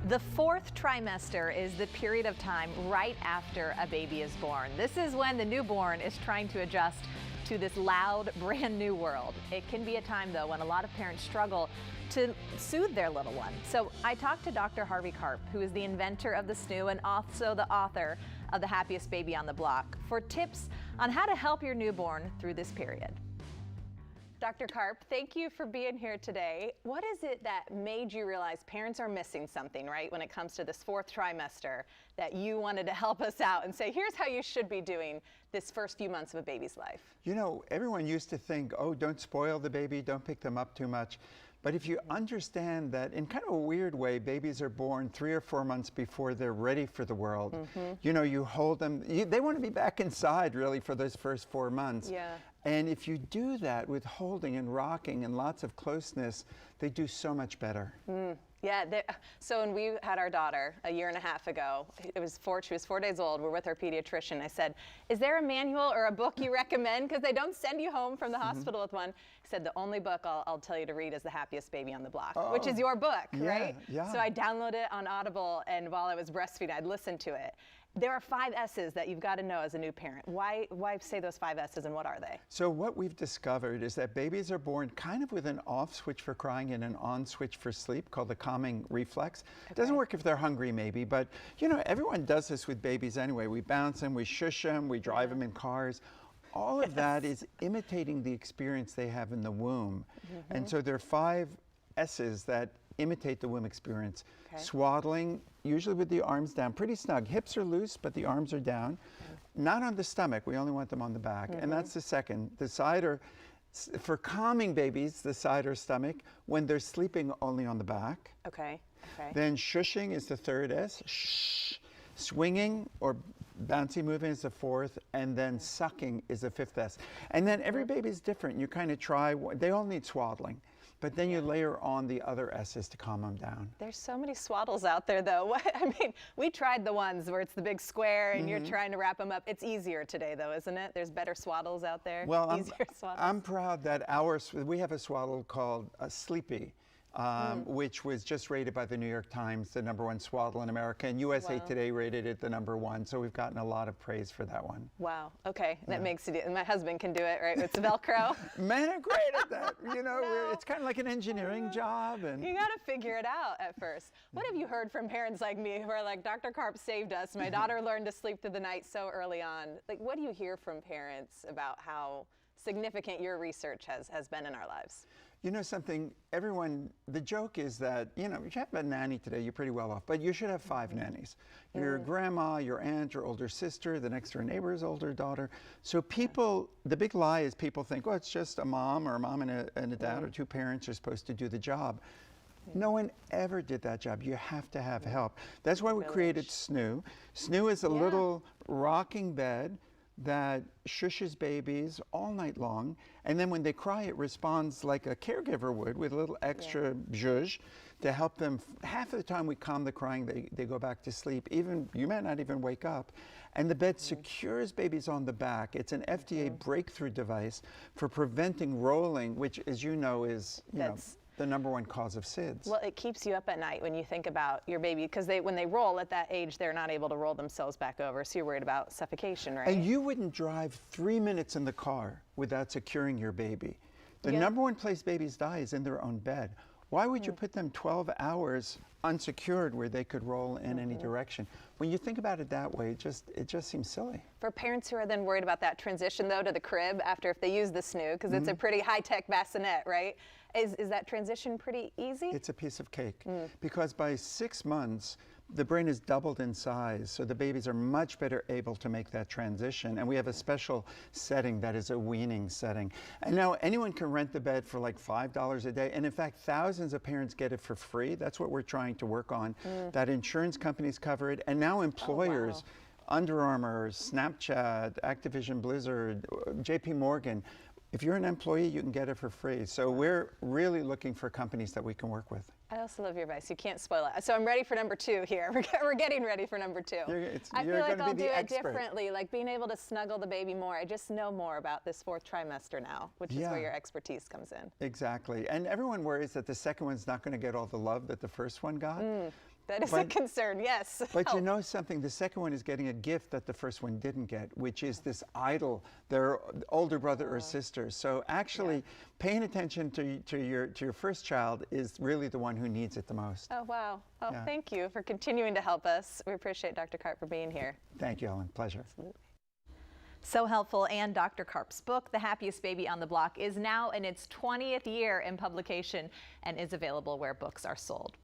The fourth trimester is the period of time right after a baby is born. This is when the newborn is trying to adjust to this loud, brand new world. It can be a time, though, when a lot of parents struggle to soothe their little one. So I talked to Dr. Harvey Karp, who is the inventor of the snoo and also the author of The Happiest Baby on the Block, for tips on how to help your newborn through this period. Dr. Karp, thank you for being here today. What is it that made you realize parents are missing something, right, when it comes to this fourth trimester, that you wanted to help us out and say, here's how you should be doing this first few months of a baby's life? You know, everyone used to think, oh, don't spoil the baby, don't pick them up too much. But if you understand that in kind of a weird way, babies are born 3 or 4 months before they're ready for the world. You know, you hold them, they want to be back inside really for those first 4 months. Yeah. And if you do that with holding and rocking and lots of closeness, they do so much better. Yeah, so when we had our daughter a year and a half ago, she was 4 days old, we're with our pediatrician. I said, is there a manual or a book you recommend? Because they don't send you home from the hospital with one. He said, the only book I'll tell you to read is The Happiest Baby on the Block, which is your book, right? Yeah. So I downloaded it on Audible, and while I was breastfeeding, I'd listen to it. There are 5 S's that you've got to know as a new parent. Why say those 5 S's, and what are they? So what we've discovered is that babies are born kind of with an off switch for crying and an on switch for sleep, called the calming reflex. It doesn't work if they're hungry maybe, but you know, everyone does this with babies anyway. We bounce them, we shush them, we drive them in cars. All of that is imitating the experience they have in the womb. And so there are 5 S's that imitate the womb experience. Swaddling, usually with the arms down, pretty snug. Hips are loose, but the arms are down. Not on the stomach, we only want them on the back. And that's the second. The side or, for calming babies, the side or stomach, when they're sleeping only on the back. Then shushing is the third S. Shh. Swinging or bouncy movement is the fourth, and then sucking is the fifth S. And then every baby is different. You kind of try, they all need swaddling. But then you layer on the other S's to calm them down. There's so many swaddles out there, though. I mean, we tried the ones where it's the big square and you're trying to wrap them up. It's easier today, though, isn't it? There's better swaddles out there. Well, I'm proud that we have a swaddle called Sleepy, which was just rated by the New York Times the #1 swaddle in America, and USA Today rated it the #1. So we've gotten a lot of praise for that one. Wow. Okay, that makes it. And my husband can do it, right? It's Velcro. Men are great at that. You know, it's kind of like an engineering job, and you got to figure it out at first. What have you heard from parents like me who are like, Dr. Karp saved us. My daughter learned to sleep through the night so early on. Like, what do you hear from parents about how significant your research has been in our lives? You know something, the joke is that, you know, if you have a nanny today, you're pretty well off, but you should have 5 nannies. Your grandma, your aunt, your older sister, the next door neighbor's older daughter. So people, the big lie is people think, oh, it's just a mom or a mom and a dad or 2 parents are supposed to do the job. No one ever did that job. You have to have help. That's why we created snoo. Snoo is a little rocking bed that shushes babies all night long, and then when they cry, it responds like a caregiver would, with a little extra zhuzh to help them. Half of the time we calm the crying, they go back to sleep. You may not even wake up. And the bed secures babies on the back. It's an FDA breakthrough device for preventing rolling, which, as you know, is the #1 cause of SIDS. Well, it keeps you up at night when you think about your baby, because when they roll at that age, they're not able to roll themselves back over, so you're worried about suffocation, right? And you wouldn't drive 3 minutes in the car without securing your baby. The #1 place babies die is in their own bed. Why would you put them 12 hours unsecured where they could roll in any direction? When you think about it that way, it just seems silly. For parents who are then worried about that transition, though, to the crib after if they use the snoo, because it's a pretty high-tech bassinet, right? Is that transition pretty easy? It's a piece of cake, because by 6 months, the brain is doubled in size, so the babies are much better able to make that transition. And we have a special setting that is a weaning setting. And now anyone can rent the bed for like $5 a day. And in fact, thousands of parents get it for free. That's what we're trying to work on, that insurance companies cover it. And now employers, Under Armour, Snapchat, Activision Blizzard, JP Morgan, if you're an employee, you can get it for free. So we're really looking for companies that we can work with. I also love your advice. You can't spoil it. So I'm ready for #2 here. We're getting ready for #2. I feel like I'll do it differently, like being able to snuggle the baby more. I just know more about this 4th trimester now, which is where your expertise comes in. Exactly. And everyone worries that the second one's not going to get all the love that the first one got. That is a concern, yes. But you know something, the second one is getting a gift that the first one didn't get, which is this idol, their older brother or sister. So actually paying attention to your first child is really the one who needs it the most. Oh, wow. Well, thank you for continuing to help us. We appreciate Dr. Karp for being here. Thank you, Ellen. Pleasure. Absolutely. So helpful, and Dr. Karp's book, The Happiest Baby on the Block, is now in its 20th year in publication and is available where books are sold.